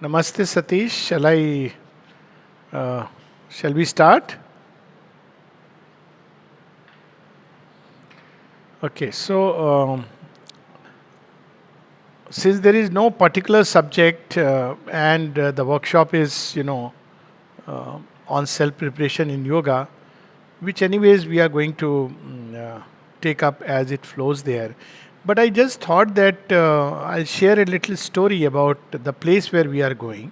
Namaste Satish. Uh, shall we start? Okay, since there is no particular subject and the workshop is, on self preparation in yoga, which anyways we are going to take up as it flows there. But I just thought that I'll share a little story about the place where we are going.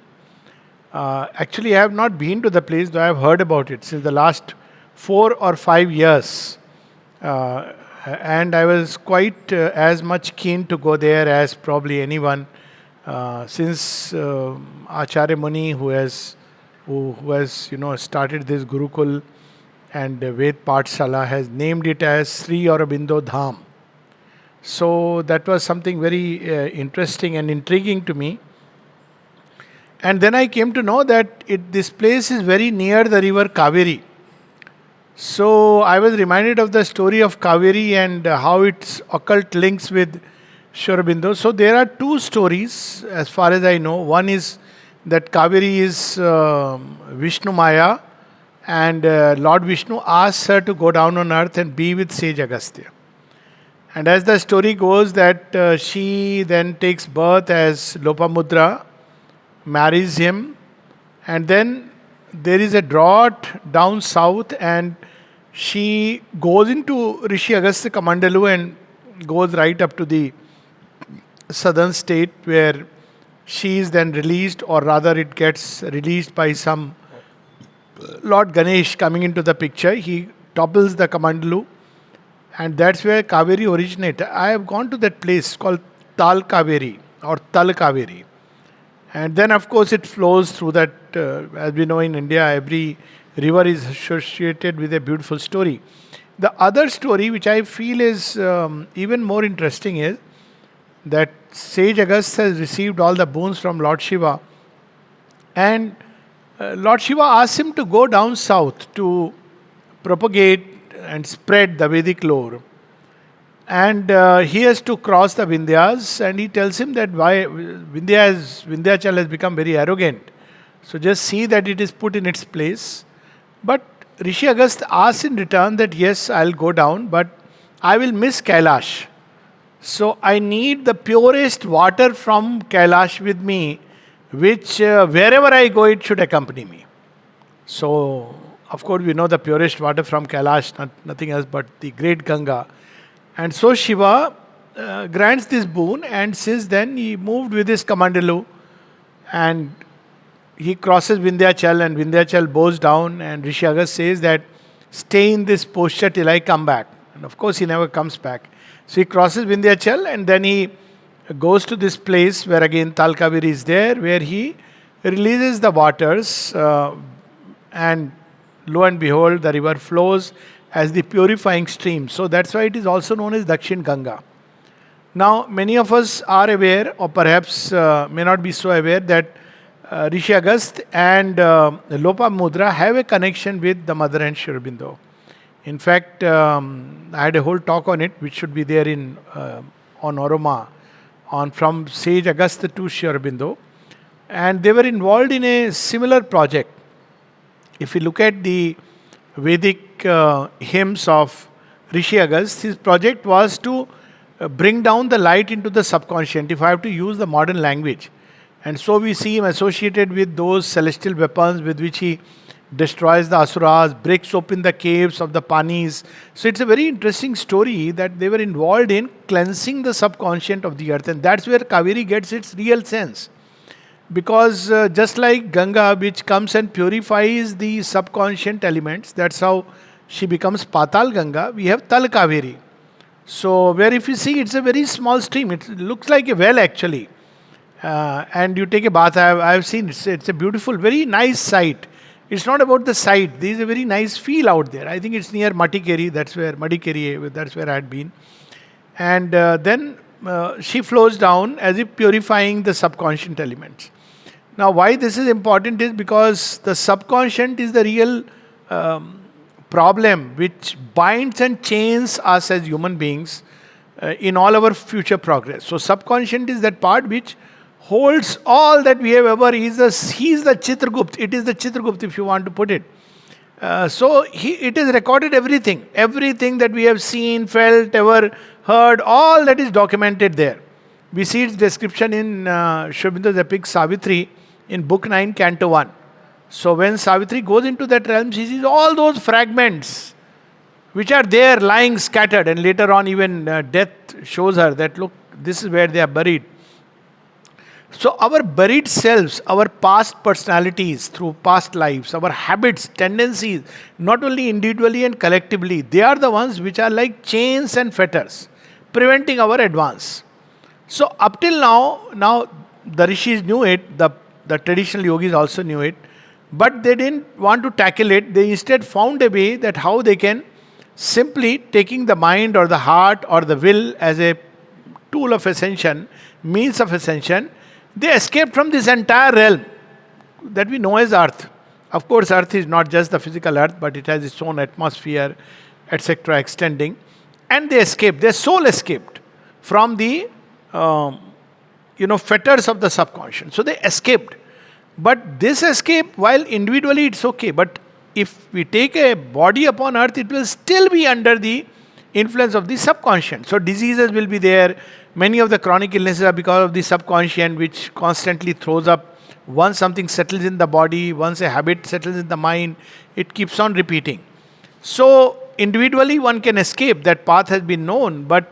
Actually, I have not been to the place, though I have heard about it since the last 4 or 5 years. Uh, and I was quite as much keen to go there as probably anyone, since Acharya Muni, who has started this Gurukul and Ved Pathshala, has named it as Sri Aurobindo Dham. So that was something very interesting and intriguing to me. And then I came to know that this place is very near the river Kaveri. So I was reminded of the story of Kaveri and how its occult links with Sri Aurobindo. So there are two stories as far as I know. One is that Kaveri is Vishnu Maya, and Lord Vishnu asks her to go down on earth and be with sage Agastya. And as the story goes, that she then takes birth as Lopamudra, marries him, and then there is a drought down south, and she goes into Rishi Agastya Kamandalu and goes right up to the southern state, where she is then released, or rather, it gets released by some Lord Ganesh coming into the picture. He topples the Kamandalu, and that's where Kaveri originated. I have gone to that place called Tal Kaveri or Tal Kaveri. And then, of course, it flows through that. As we know in India, every river is associated with a beautiful story. The other story, which I feel is even more interesting, is that Sage Agastya has received all the boons from Lord Shiva. And Lord Shiva asks him to go down south to propagate and spread the Vedic lore. And he has to cross the Vindhyas, and he tells him that why Vindhyachal has become very arrogant. So just see that it is put in its place. But Rishi Agastya asks in return that yes, I'll go down, but I will miss Kailash. So I need the purest water from Kailash with me, which wherever I go, it should accompany me. So, of course, we know the purest water from Kailash, nothing else but the great Ganga. And so Shiva grants this boon, and since then he moved with his Kamandalu, and he crosses Vindhyachal, and Vindhyachal bows down, and Rishi Agastya says that stay in this posture till I come back. And of course he never comes back. So he crosses Vindhyachal, and then he goes to this place where again Tal Kaveri is there, where he releases the waters, and lo and behold, the river flows as the purifying stream. So that's why it is also known as Dakshin Ganga. Now, many of us are aware, or perhaps may not be so aware, that Rishi Agastya and Lopamudra have a connection with the mother and Sri Aurobindo. In fact, I had a whole talk on it, which should be there in on Oroma, on from Sage Agastya to Sri Aurobindo, and they were involved in a similar project. If you look at the Vedic hymns of Rishi Agastya, his project was to bring down the light into the subconscious, if I have to use the modern language. And so we see him associated with those celestial weapons with which he destroys the asuras, breaks open the caves of the panis. So it's a very interesting story that they were involved in cleansing the subconscious of the earth, and that's where Kaveri gets its real sense. Because just like Ganga, which comes and purifies the subconscious elements, that's how she becomes Patal Ganga, we have Tal Kaveri. So, where if you see, it's a very small stream, it looks like a well actually. And you take a bath, I have seen, it's a beautiful, very nice sight. It's not about the sight, there is a very nice feel out there. I think it's near Madikeri, that's where I had been. And then she flows down as if purifying the subconscious elements. Now, why this is important is because the subconscious is the real problem which binds and chains us as human beings in all our future progress. So, subconscious is that part which holds all that we have ever. He's the Chitragupt. It is the Chitragupt, if you want to put it. It is recorded everything that we have seen, felt, ever heard, all that is documented there. We see its description in Sri Aurobindo's epic Savitri in Book 9, Canto 1. So when Savitri goes into that realm, she sees all those fragments which are there lying scattered, and later on even death shows her that, look, this is where they are buried. So our buried selves, our past personalities through past lives, our habits, tendencies, not only individually and collectively, they are the ones which are like chains and fetters, preventing our advance. So up till now the rishis knew it, the traditional yogis also knew it, but they didn't want to tackle it. They instead found a way that how they can simply taking the mind or the heart or the will as a tool of ascension, means of ascension, they escaped from this entire realm that we know as earth. Of course, earth is not just the physical earth, but it has its own atmosphere, etc., extending. And they escaped, their soul escaped from the fetters of the subconscious. So they escaped. But this escape, while individually it's okay, but if we take a body upon earth, it will still be under the influence of the subconscious. So diseases will be there. Many of the chronic illnesses are because of the subconscious, which constantly throws up. Once something settles in the body, once a habit settles in the mind, it keeps on repeating. So individually one can escape, that path has been known, but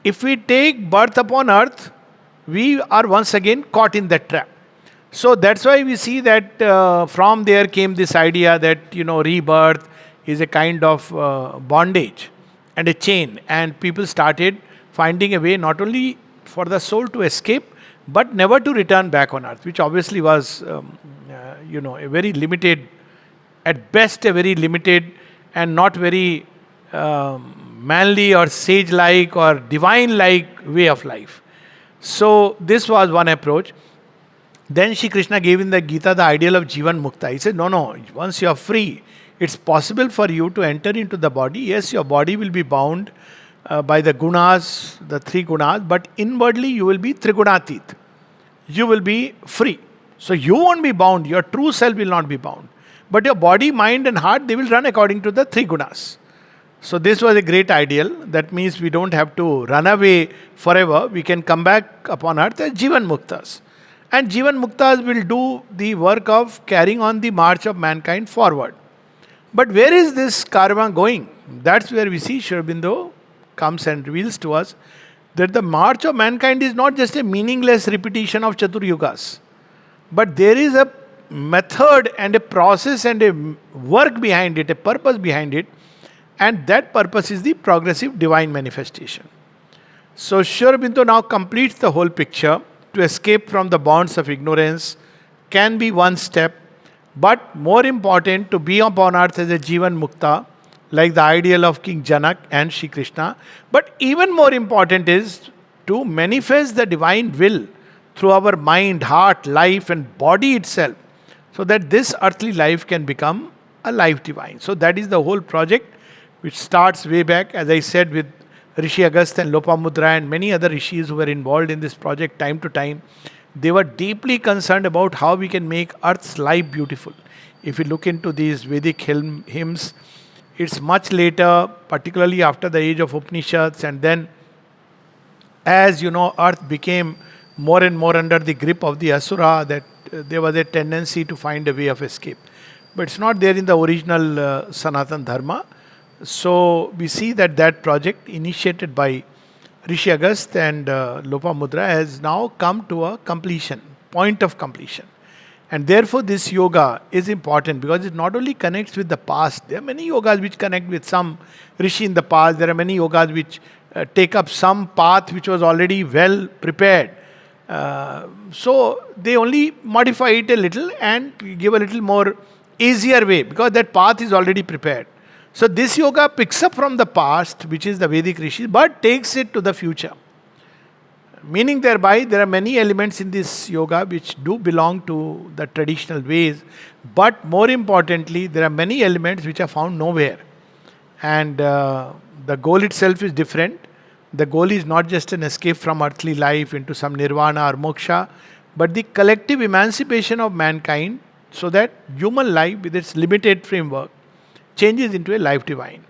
if we take birth upon earth, we are once again caught in that trap. So that's why we see that from there came this idea that rebirth is a kind of bondage and a chain, and people started finding a way not only for the soul to escape, but never to return back on earth, which obviously was a very limited, at best a very limited and not very manly or sage-like or divine-like way of life. So this was one approach. Then Shri Krishna gave in the Gita the ideal of Jivan Mukta. He said, no, once you are free, it's possible for you to enter into the body. Yes, your body will be bound by the gunas, the three gunas, but inwardly you will be Trigunatit. You will be free. So you won't be bound, your true self will not be bound. But your body, mind and heart, they will run according to the three gunas. So this was a great ideal. That means we don't have to run away forever. We can come back upon earth as Jivan Muktas. And Jivan Muktas will do the work of carrying on the march of mankind forward. But where is this karma going? That's where we see Sri Aurobindo comes and reveals to us that the march of mankind is not just a meaningless repetition of Chatur Yugas, but there is a method and a process and a work behind it, a purpose behind it, and that purpose is the progressive divine manifestation. So Sri Aurobindo now completes the whole picture. To escape from the bonds of ignorance can be one step, but more important to be upon earth as a Jivan Mukta, like the ideal of King Janak and Shri Krishna. But even more important is to manifest the divine will through our mind, heart, life and body itself, so that this earthly life can become a life divine. So that is the whole project, which starts way back, as I said, with Rishi Agastya and Lopamudra and many other rishis who were involved in this project time to time. They were deeply concerned about how we can make earth's life beautiful. If you look into these Vedic hymns, it's much later, particularly after the age of Upanishads, and then as earth became more and more under the grip of the Asura, that there was a tendency to find a way of escape. But it's not there in the original Sanatan Dharma. So we see that project initiated by Rishi Agastya and Lopamudra has now come to a completion, point of completion. And therefore this yoga is important because it not only connects with the past. There are many yogas which connect with some rishi in the past. There are many yogas which take up some path which was already well prepared. So they only modify it a little and give a little more easier way because that path is already prepared. So this yoga picks up from the past, which is the Vedic rishis, but takes it to the future. Meaning thereby, there are many elements in this yoga which do belong to the traditional ways, but more importantly, there are many elements which are found nowhere. And the goal itself is different, The goal is not just an escape from earthly life into some nirvana or moksha, but the collective emancipation of mankind so that human life, with its limited framework, changes into a life divine.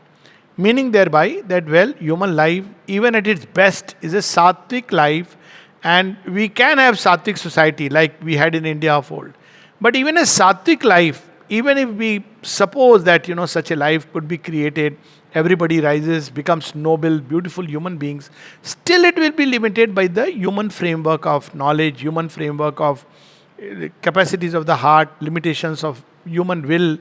Meaning thereby that, well, human life, even at its best, is a sattvic life, and we can have sattvic society like we had in India of old. But even a sattvic life, even if we suppose that such a life could be created, everybody rises, becomes noble, beautiful human beings, still it will be limited by the human framework of knowledge, human framework of capacities of the heart, limitations of human will,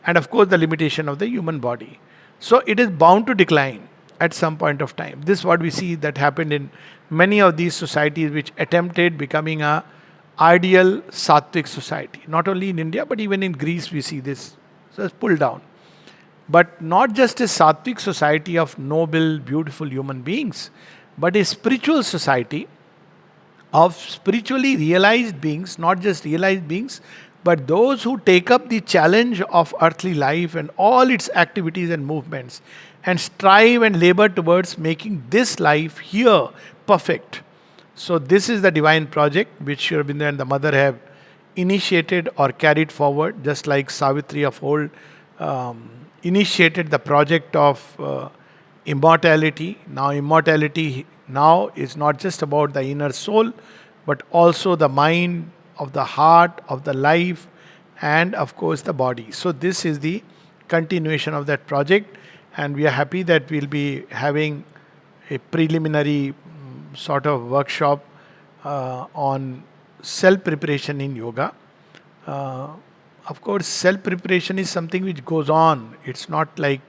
and of course the limitation of the human body. So it is bound to decline at some point of time. This is what we see that happened in many of these societies which attempted becoming a ideal sattvic society. Not only in India, but even in Greece we see this. So it's pulled down. But not just a sattvic society of noble, beautiful human beings, but a spiritual society of spiritually realized beings, not just realized beings, but those who take up the challenge of earthly life and all its activities and movements and strive and labor towards making this life here perfect. So, this is the divine project which Sri Aurobindo and the mother have initiated or carried forward, just like Savitri of old initiated the project of immortality. Now, immortality now is not just about the inner soul, but also the mind, of the heart, of the life, and of course the body. So, this is the continuation of that project, and we are happy that we'll be having a preliminary sort of workshop on self preparation in yoga. Uh, of course, self preparation is something which goes on. It's not like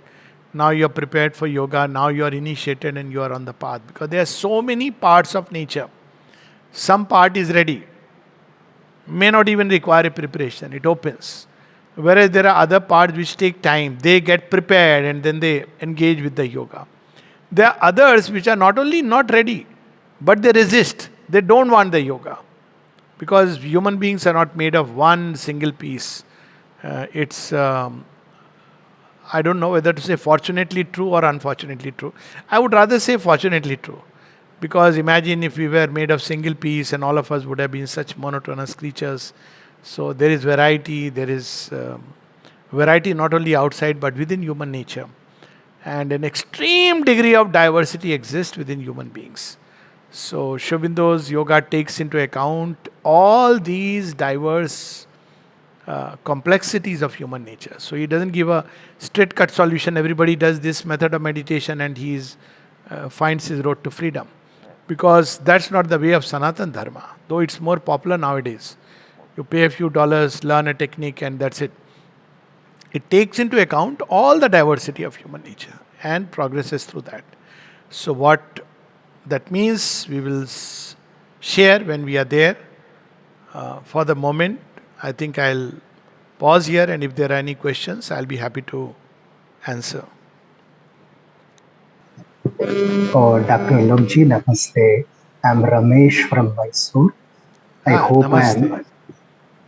now you're prepared for yoga, now you're initiated and you are on the path, because there are so many parts of nature. Some part is ready, may not even require a preparation, it opens. Whereas there are other parts which take time, they get prepared and then they engage with the yoga. There are others which are not only not ready, but they resist, they don't want the yoga, because human beings are not made of one single piece. It's I don't know whether to say fortunately true or unfortunately true. I would rather say fortunately true. Because imagine if we were made of single piece and all of us would have been such monotonous creatures. So there is variety, there is variety not only outside but within human nature. And an extreme degree of diversity exists within human beings. So Sri Aurobindo's yoga takes into account all these diverse complexities of human nature. So he doesn't give a straight cut solution. Everybody does this method of meditation and finds his road to freedom. Because that's not the way of Sanatan Dharma, though it's more popular nowadays. You pay a few dollars, learn a technique, and that's it. It takes into account all the diversity of human nature and progresses through that. So, what that means, we will share when we are there. For the moment, I think I'll pause here, and if there are any questions, I'll be happy to answer. Dr. Alokji, namaste. I'm Ramesh from Mysore. I hope I Namaste. am.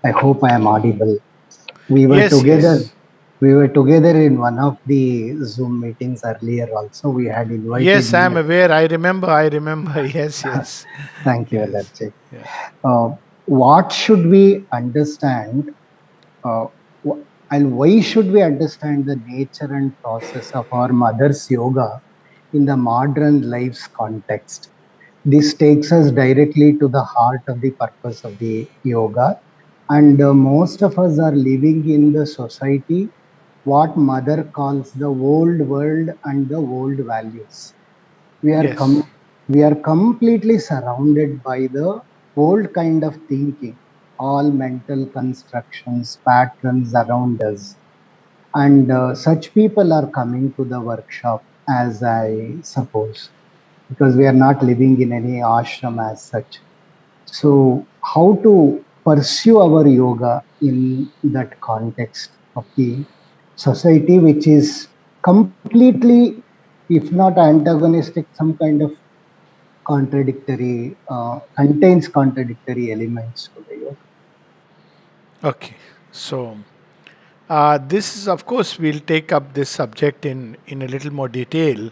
I hope I am audible. We were Yes, together. yes. We were together in one of the Zoom meetings earlier. Also, we had invited Yes, I me. am aware. I remember. I remember. Yes, yes. Thank you, Yes. Alokji. Yeah. What should we understand? Uh, and why should we understand the nature and process of our mother's yoga in the modern life's context? This takes us directly to the heart of the purpose of the yoga. And most of us are living in the society what mother calls the old world and the old values. We are Yes. we are completely surrounded by the old kind of thinking, all mental constructions, patterns around us, and such people are coming to the workshop, as I suppose, because we are not living in any ashram as such. So, how to pursue our yoga in that context of the society, which is completely, if not antagonistic, some kind of contradictory, contains contradictory elements to the yoga. Okay. So, this is, of course, we'll take up this subject in a little more detail.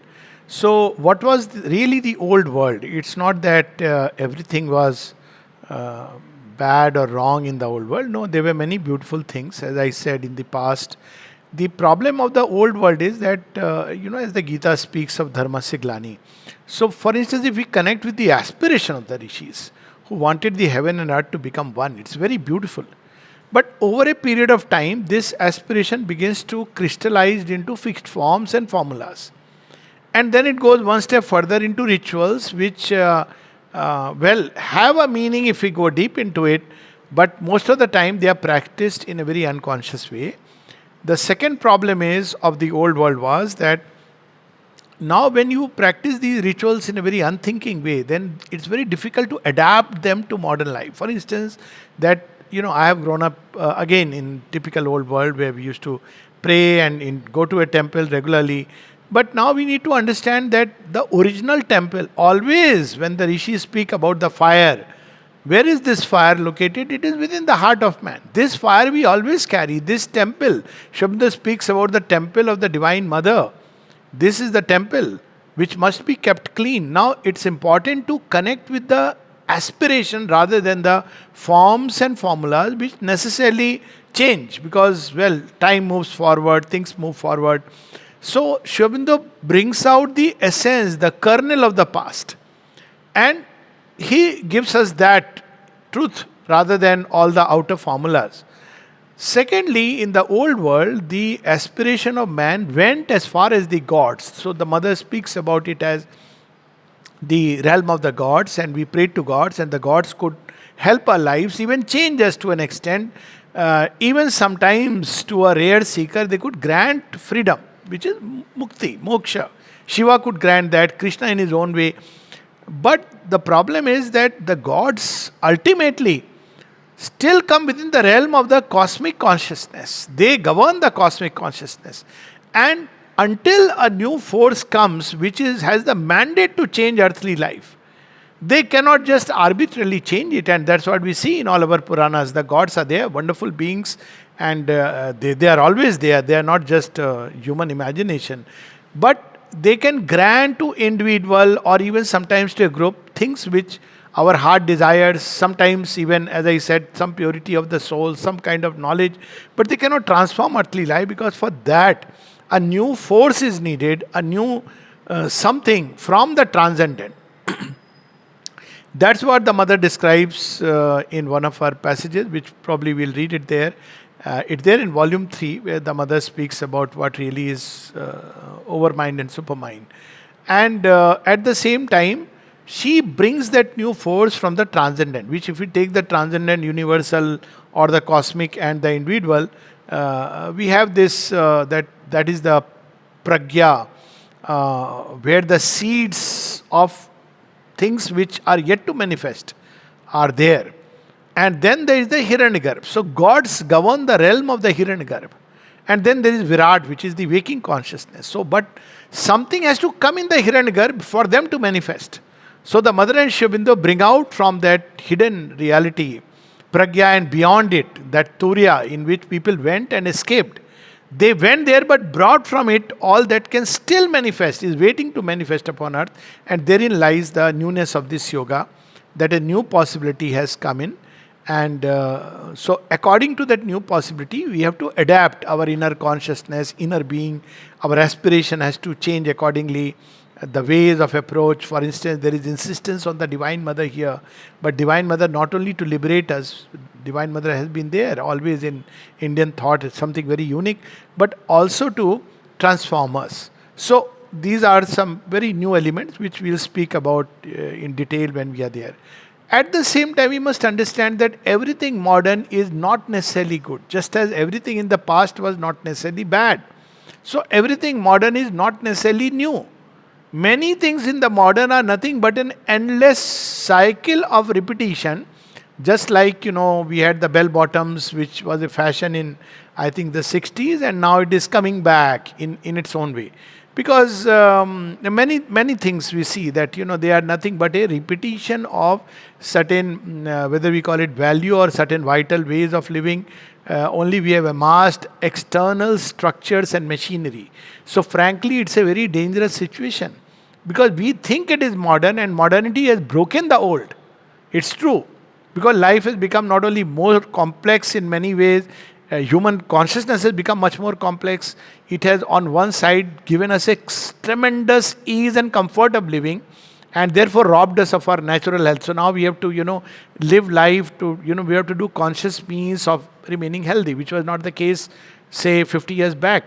So, what was really the old world? It's not that everything was uh, bad or wrong in the old world. No, there were many beautiful things, as I said in the past. The problem of the old world is that, as the Gita speaks of dharma siglani. So, for instance, if we connect with the aspiration of the rishis who wanted the heaven and earth to become one, it's very beautiful. But over a period of time, this aspiration begins to crystallize into fixed forms and formulas. And then it goes one step further into rituals, which, have a meaning if we go deep into it, but most of the time they are practiced in a very unconscious way. The second problem is of the old world was that now when you practice these rituals in a very unthinking way, then it's very difficult to adapt them to modern life. For instance, that I have grown up again in typical old world where we used to pray and go to a temple regularly. But now we need to understand that the original temple, always when the rishis speak about the fire, where is this fire located? It is within the heart of man. This fire we always carry. This temple, Shabda speaks about the temple of the Divine Mother. This is the temple which must be kept clean. Now it's important to connect with the aspiration rather than the forms and formulas which necessarily change because, well, time moves forward, things move forward. So Sri Aurobindo brings out the essence, the kernel of the past. And he gives us that truth rather than all the outer formulas. Secondly, in the old world, the aspiration of man went as far as the gods. So the mother speaks about it as the realm of the gods, and we prayed to gods, and the gods could help our lives, even change us to an extent. Even sometimes to a rare seeker, they could grant freedom, which is mukti, moksha. Shiva could grant that, Krishna in his own way. But the problem is that the gods ultimately still come within the realm of the cosmic consciousness. They govern the cosmic consciousness. And until a new force comes which has the mandate to change earthly life, they cannot just arbitrarily change it. And that's what we see in all our Puranas. The gods are there, wonderful beings, and they are always there. They are not just human imagination. But they can grant to individual or even sometimes to a group things which our heart desires, sometimes even, as I said, some purity of the soul, some kind of knowledge, but they cannot transform earthly life because for that a new force is needed, a new something from the transcendent. That's what the mother describes in one of her passages, which probably we'll read it there. It's there in volume 3, where the mother speaks about what really is overmind and supermind. And at the same time, she brings that new force from the transcendent, which if we take the transcendent, universal, or the cosmic and the individual, we have this, that is the pragya, where the seeds of things which are yet to manifest are there. And then there is the Hiranyagarbha. So gods govern the realm of the Hiranyagarbha. And then there is Virat, which is the waking consciousness. So, but something has to come in the Hiranyagarbha for them to manifest. So the mother and Sri Aurobindo bring out from that hidden reality, pragya, and beyond it, that Turiya in which people went and escaped. They went there but brought from it all that can still manifest, is waiting to manifest upon earth. And therein lies the newness of this yoga, that a new possibility has come in. And so according to that new possibility, we have to adapt our inner consciousness, inner being. Our aspiration has to change accordingly. The ways of approach, for instance, there is insistence on the Divine Mother here. But Divine Mother not only to liberate us, Divine Mother has been there always in Indian thought. It's something very unique, but also to transform us. So these are some very new elements which we'll speak about in detail when we are there. At the same time, we must understand that everything modern is not necessarily good, just as everything in the past was not necessarily bad. So everything modern is not necessarily new. Many things in the modern are nothing but an endless cycle of repetition. Just like, we had the bell bottoms, which was a fashion in, I think, the 60s, and now it is coming back in its own way. Because many things we see that, they are nothing but a repetition of certain, whether we call it value or certain vital ways of living. Only we have amassed external structures and machinery. So frankly, it's a very dangerous situation. Because we think it is modern, and modernity has broken the old. It's true. Because life has become not only more complex in many ways, human consciousness has become much more complex. It has, on one side, given us a tremendous ease and comfort of living, and therefore robbed us of our natural health. So now we have to, live life to, we have to do conscious means of remaining healthy, which was not the case, say, 50 years back.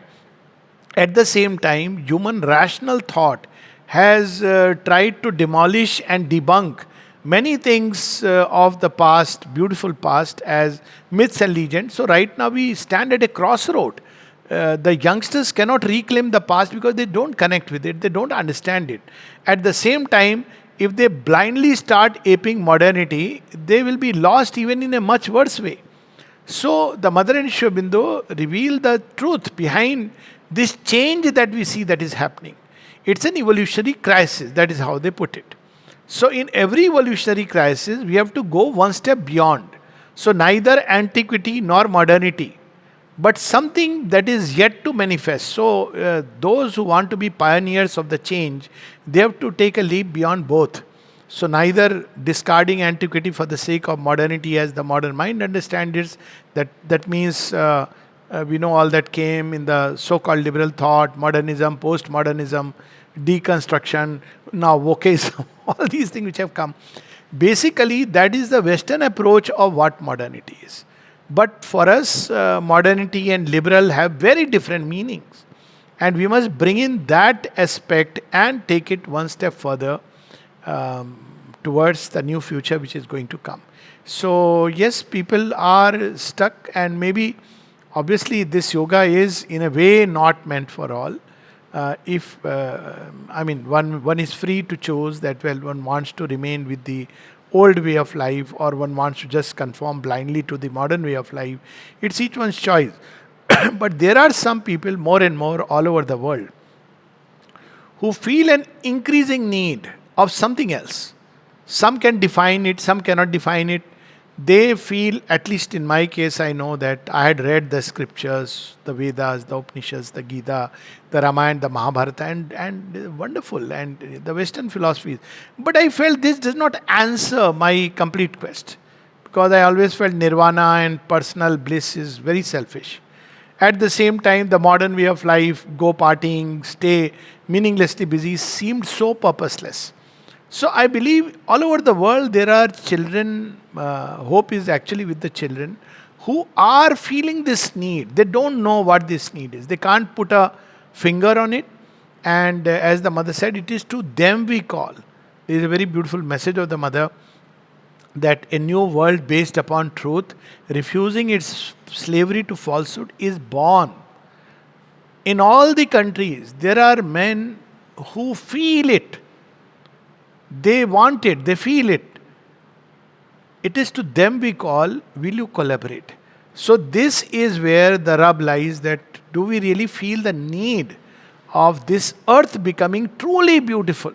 At the same time, human rational thought has tried to demolish and debunk many things of the past, beautiful past, as myths and legends. So, right now, we stand at a crossroad. The youngsters cannot reclaim the past because they don't connect with it, they don't understand it. At the same time, if they blindly start aping modernity, they will be lost even in a much worse way. So the mother and Sri Aurobindo reveal the truth behind this change that we see that is happening. It's an evolutionary crisis, that is how they put it. So in every evolutionary crisis, we have to go one step beyond. So neither antiquity nor modernity, but something that is yet to manifest. So those who want to be pioneers of the change, they have to take a leap beyond both. So neither discarding antiquity for the sake of modernity as the modern mind understands it. That means we know all that came in the so-called liberal thought, modernism, postmodernism, deconstruction, now wokeism, all these things which have come. Basically, that is the Western approach of what modernity is. But for us, modernity and liberal have very different meanings. And we must bring in that aspect and take it one step further towards the new future which is going to come. So, yes, people are stuck, and maybe obviously this yoga is in a way not meant for all. If I mean, one is free to choose that, well, one wants to remain with the old way of life, or one wants to just conform blindly to the modern way of life. It's each one's choice. But there are some people more and more all over the world who feel an increasing need of something else. Some can define it, some cannot define it. They feel, at least in my case, I know that I had read the scriptures, the Vedas, the Upanishads, the Gita, the Ramayana, the Mahabharata, and wonderful, and the Western philosophies. But I felt this does not answer my complete quest, because I always felt nirvana and personal bliss is very selfish. At the same time, the modern way of life, go partying, stay meaninglessly busy, seemed so purposeless. So I believe all over the world there are children, hope is actually with the children, who are feeling this need. They don't know what this need is. They can't put a finger on it. And as the mother said, it is to them we call. There is a very beautiful message of the mother that a new world based upon truth, refusing its slavery to falsehood, is born. In all the countries, there are men who feel it. They want it, they feel it. It is to them we call, will you collaborate? So, this is where the rub lies, that do we really feel the need of this earth becoming truly beautiful,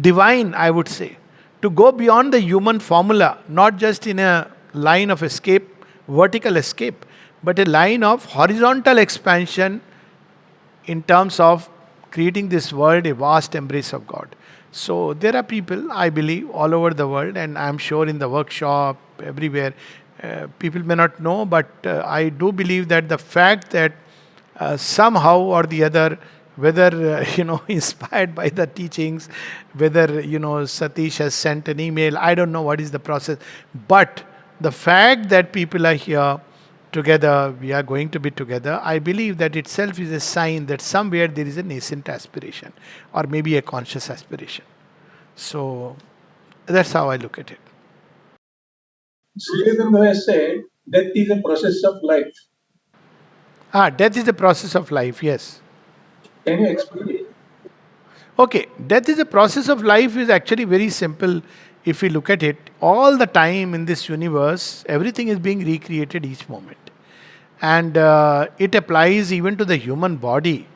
divine, I would say, to go beyond the human formula, not just in a line of escape, vertical escape, but a line of horizontal expansion in terms of creating this world a vast embrace of God. So there are people, I believe, all over the world, and I'm sure in the workshop, everywhere, people may not know, but I do believe that the fact that somehow or the other, whether inspired by the teachings, whether Satish has sent an email, I don't know what is the process, but the fact that people are here together, we are going to be together, I believe that itself is a sign that somewhere there is a nascent aspiration, or maybe a conscious aspiration. So that's how I look at it. Sri Aurobindo has said, death is a process of life. Death is the process of life, yes. Can you explain it? Okay, death is a process of life is actually very simple if we look at it. All the time in this universe, everything is being recreated each moment. And it applies even to the human body.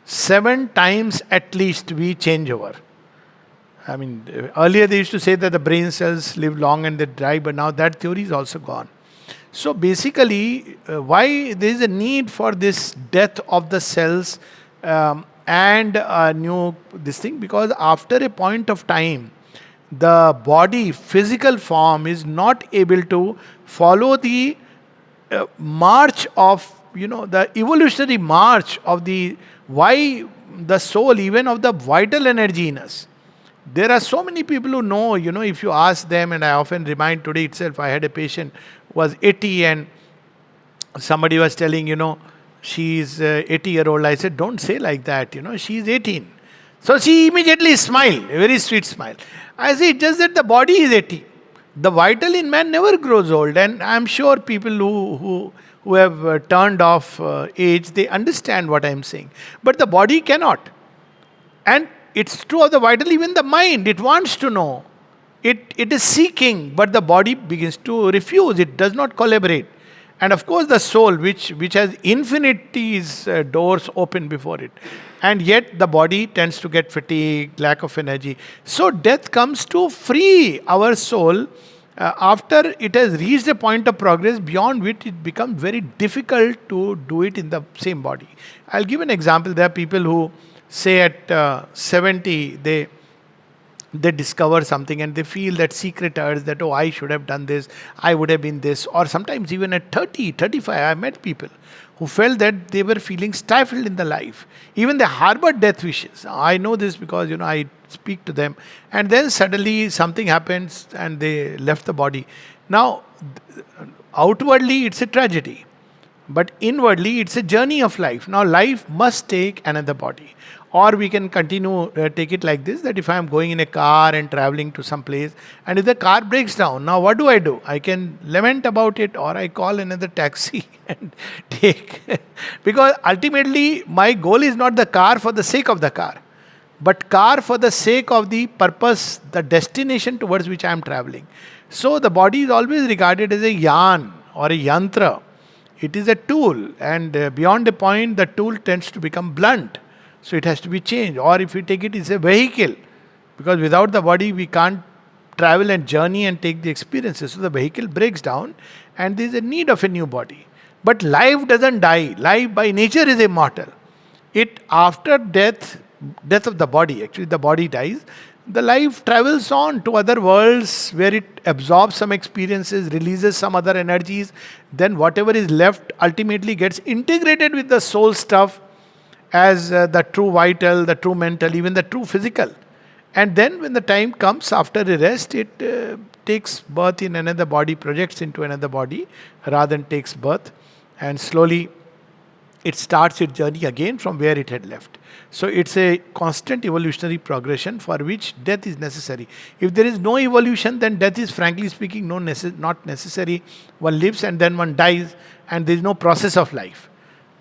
7 times at least we change over. I mean, earlier they used to say that the brain cells live long and they die, but now that theory is also gone. So basically, why there is a need for this death of the cells, and a new this thing, because after a point of time the body physical form is not able to follow the march of, the evolutionary march of the why the soul, even of the vital energy in us. There are so many people who know, if you ask them, and I often remind, today itself I had a patient who was 80, and somebody was telling, she's 80-year-old. I said, don't say like that, she's 18. So she immediately smiled, a very sweet smile. I say, it's just that the body is 80. The vital in man never grows old. And I'm sure people who have turned off age, they understand what I'm saying. But the body cannot. And it's true of the vital, even the mind, it wants to know. It is seeking, but the body begins to refuse. It does not collaborate. And of course, the soul, which has infinities doors open before it, and yet the body tends to get fatigued, lack of energy. So death comes to free our soul after it has reached a point of progress beyond which it becomes very difficult to do it in the same body. I'll give an example. There are people who say at 70 they discover something and they feel that secret urge that, oh, I should have done this, I would have been this. Or sometimes even at 30, 35, I met people who felt that they were feeling stifled in the life. Even they harbored death wishes. I know this because, I speak to them. And then suddenly something happens and they left the body. Now, outwardly it's a tragedy. But inwardly, it's a journey of life. Now, life must take another body. Or we can continue, take it like this, that if I am going in a car and traveling to some place, and if the car breaks down, now what do? I can lament about it, or I call another taxi and take. Because ultimately, my goal is not the car for the sake of the car, but car for the sake of the purpose, the destination towards which I am traveling. So, the body is always regarded as a yan or a yantra. It is a tool, and beyond a point, the tool tends to become blunt. So it has to be changed. Or if we take it, it's a vehicle. Because without the body, we can't travel and journey and take the experiences. So the vehicle breaks down, and there is a need of a new body. But life doesn't die. Life by nature is immortal. It, after death of the body, actually the body dies, the life travels on to other worlds where it absorbs some experiences, releases some other energies. Then whatever is left ultimately gets integrated with the soul stuff as the true vital, the true mental, even the true physical. And then when the time comes after a rest, it takes birth in another body, projects into another body rather than takes birth. And slowly it starts its journey again from where it had left. So it's a constant evolutionary progression for which death is necessary. If there is no evolution, then death is, frankly speaking, not necessary. One lives and then one dies, and there is no process of life.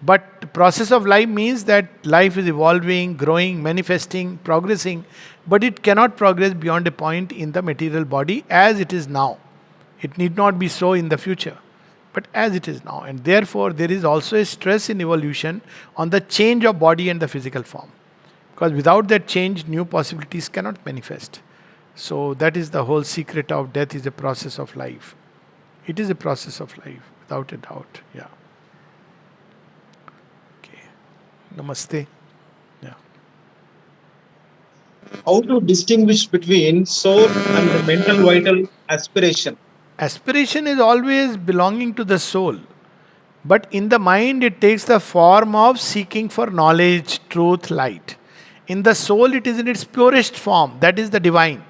But process of life means that life is evolving, growing, manifesting, progressing, but it cannot progress beyond a point in the material body as it is now. It need not be so in the future, but as it is now. And therefore, there is also a stress in evolution on the change of body and the physical form. Because without that change, new possibilities cannot manifest. So that is the whole secret of death, is a process of life. It is a process of life, without a doubt. Yeah. Namaste. Yeah. How to distinguish between soul and the mental vital aspiration? Aspiration is always belonging to the soul. But in the mind, it takes the form of seeking for knowledge, truth, light. In the soul, it is in its purest form. That is the divine.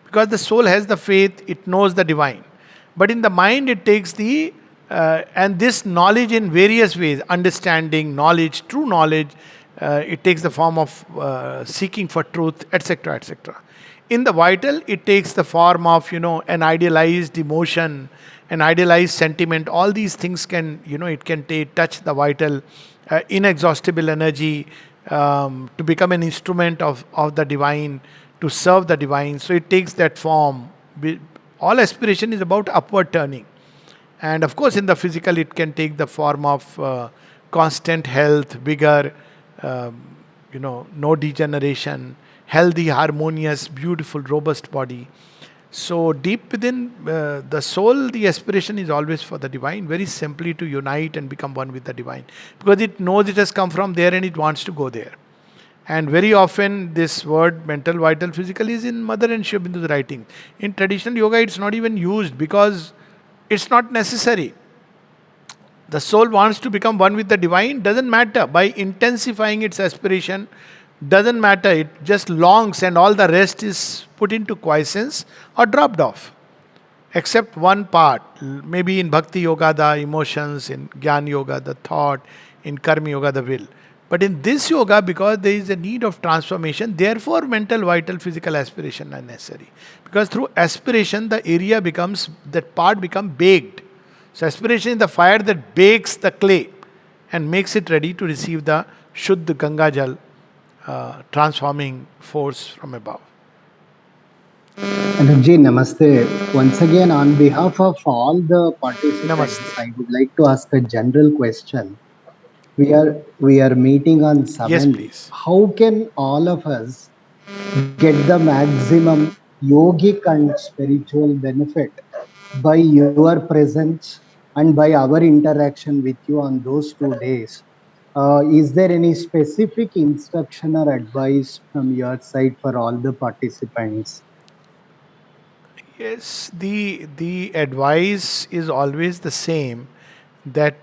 Because the soul has the faith, it knows the divine. But in the mind, it takes and this knowledge in various ways, understanding, knowledge, true knowledge, it takes the form of seeking for truth, etc., etc. In the vital, it takes the form of, an idealized emotion, an idealized sentiment. All these things can, it can touch the vital, inexhaustible energy, to become an instrument of the divine, to serve the divine. So it takes that form. All aspiration is about upward turning. And of course, in the physical, it can take the form of constant health, vigor, no degeneration, healthy, harmonious, beautiful, robust body. So deep within the soul, the aspiration is always for the divine, very simply to unite and become one with the divine. Because it knows it has come from there and it wants to go there. And very often, this word mental, vital, physical is in Mother and Sri Aurobindo's writing. In traditional yoga, it's not even used because it's not necessary. The soul wants to become one with the divine, doesn't matter. By intensifying its aspiration, doesn't matter. It just longs, and all the rest is put into quiescence or dropped off. Except one part, maybe in Bhakti Yoga, the emotions, in Gyan Yoga, the thought, in Karma Yoga, the will. But in this yoga, because there is a need of transformation, therefore mental, vital, physical aspiration are necessary. Because through aspiration, the area becomes, that part becomes baked. So aspiration is the fire that bakes the clay and makes it ready to receive the Shuddha Ganga Jal, transforming force from above. Anuji, namaste. Once again, on behalf of all the participants, Namaste. I would like to ask a general question. We are meeting on Yes, 7th. please. How can all of us get the maximum yogic and spiritual benefit by your presence and by our interaction with you on those 2 days? Is there any specific instruction or advice from your side for all the participants? Yes, the advice is always the same, that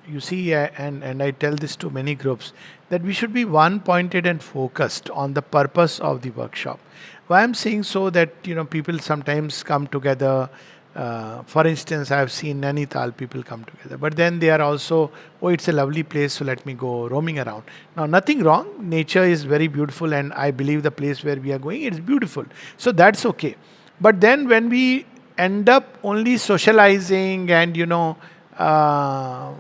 you see, and I tell this to many groups, that we should be one pointed and focused on the purpose of the workshop. Why I'm saying so, that people sometimes come together. For instance, I have seen Nainital people come together, but then they are also, oh, it's a lovely place, so let me go roaming around. Now, nothing wrong. Nature is very beautiful, and I believe the place where we are going, it's beautiful. So that's okay. But then when we end up only socializing and uh,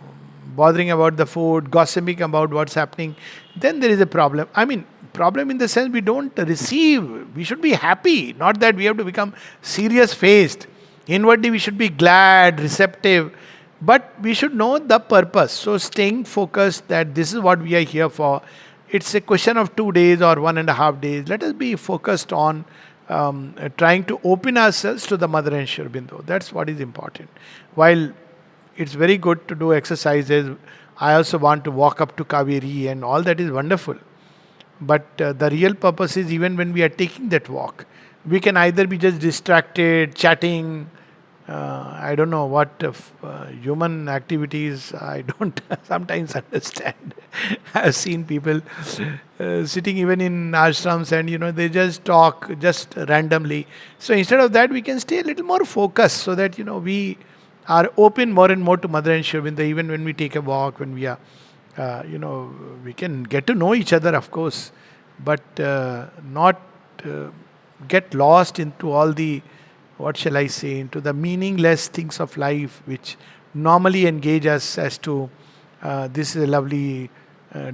bothering about the food, gossiping about what's happening, then there is a problem. I mean, problem in the sense we don't receive. We should be happy, not that we have to become serious faced. Inwardly, we should be glad, receptive, but we should know the purpose. So, staying focused that this is what we are here for. It's a question of 2 days or 1.5 days. Let us be focused on trying to open ourselves to the Mother and Sri Aurobindo. That's what is important. While it's very good to do exercises, I also want to walk up to Kaveri, and all that is wonderful. But the real purpose is, even when we are taking that walk, we can either be just distracted, chatting. I don't know what human activities I don't sometimes understand. I've seen people sitting even in ashrams, and they just talk just randomly. So instead of that, we can stay a little more focused, so that we are open more and more to Mother and Sri Aurobindo, even when we take a walk, when we are we can get to know each other, of course, but not uh, get lost into all the, what shall I say, into the meaningless things of life, which normally engage us as to, this is a lovely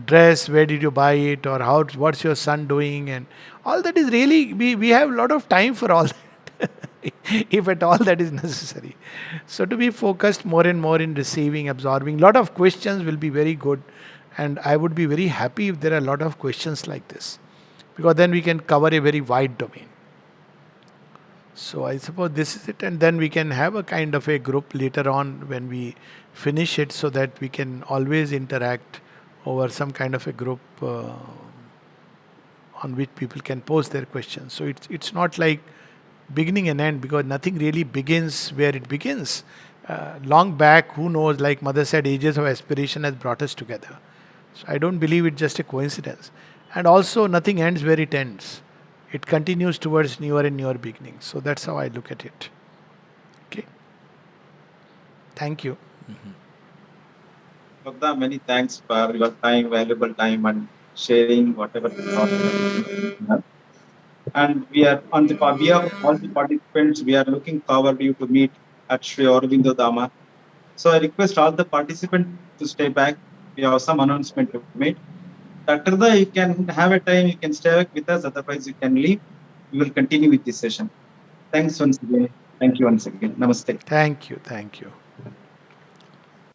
dress, where did you buy it, or what's your son doing, and all that is really, we have a lot of time for all that. If at all that is necessary. So to be focused more and more in receiving, absorbing, lot of questions will be very good, and I would be very happy if there are a lot of questions like this, because then we can cover a very wide domain. So I suppose this is it, and then we can have a kind of a group later on when we finish it, so that we can always interact over some kind of a group on which people can pose their questions. So it's not like beginning and end, because nothing really begins where it begins. Long back, who knows? Like Mother said, ages of aspiration has brought us together. So I don't believe it's just a coincidence. And also, nothing ends where it ends. It continues towards newer and newer beginnings. So that's how I look at it. Okay. Thank you. Shraddha, many thanks for your time, valuable time, and sharing whatever thoughts you have. And we are on the behalf of all the participants, we are looking forward you to meet at Sri Aurobindo Dhama. So I request all the participants to stay back. We have some announcement to make. Dr. Da, you can have a time, you can stay back with us, otherwise you can leave. We will continue with this session. Thanks once again. Thank you once again. Namaste. Thank you. Thank you.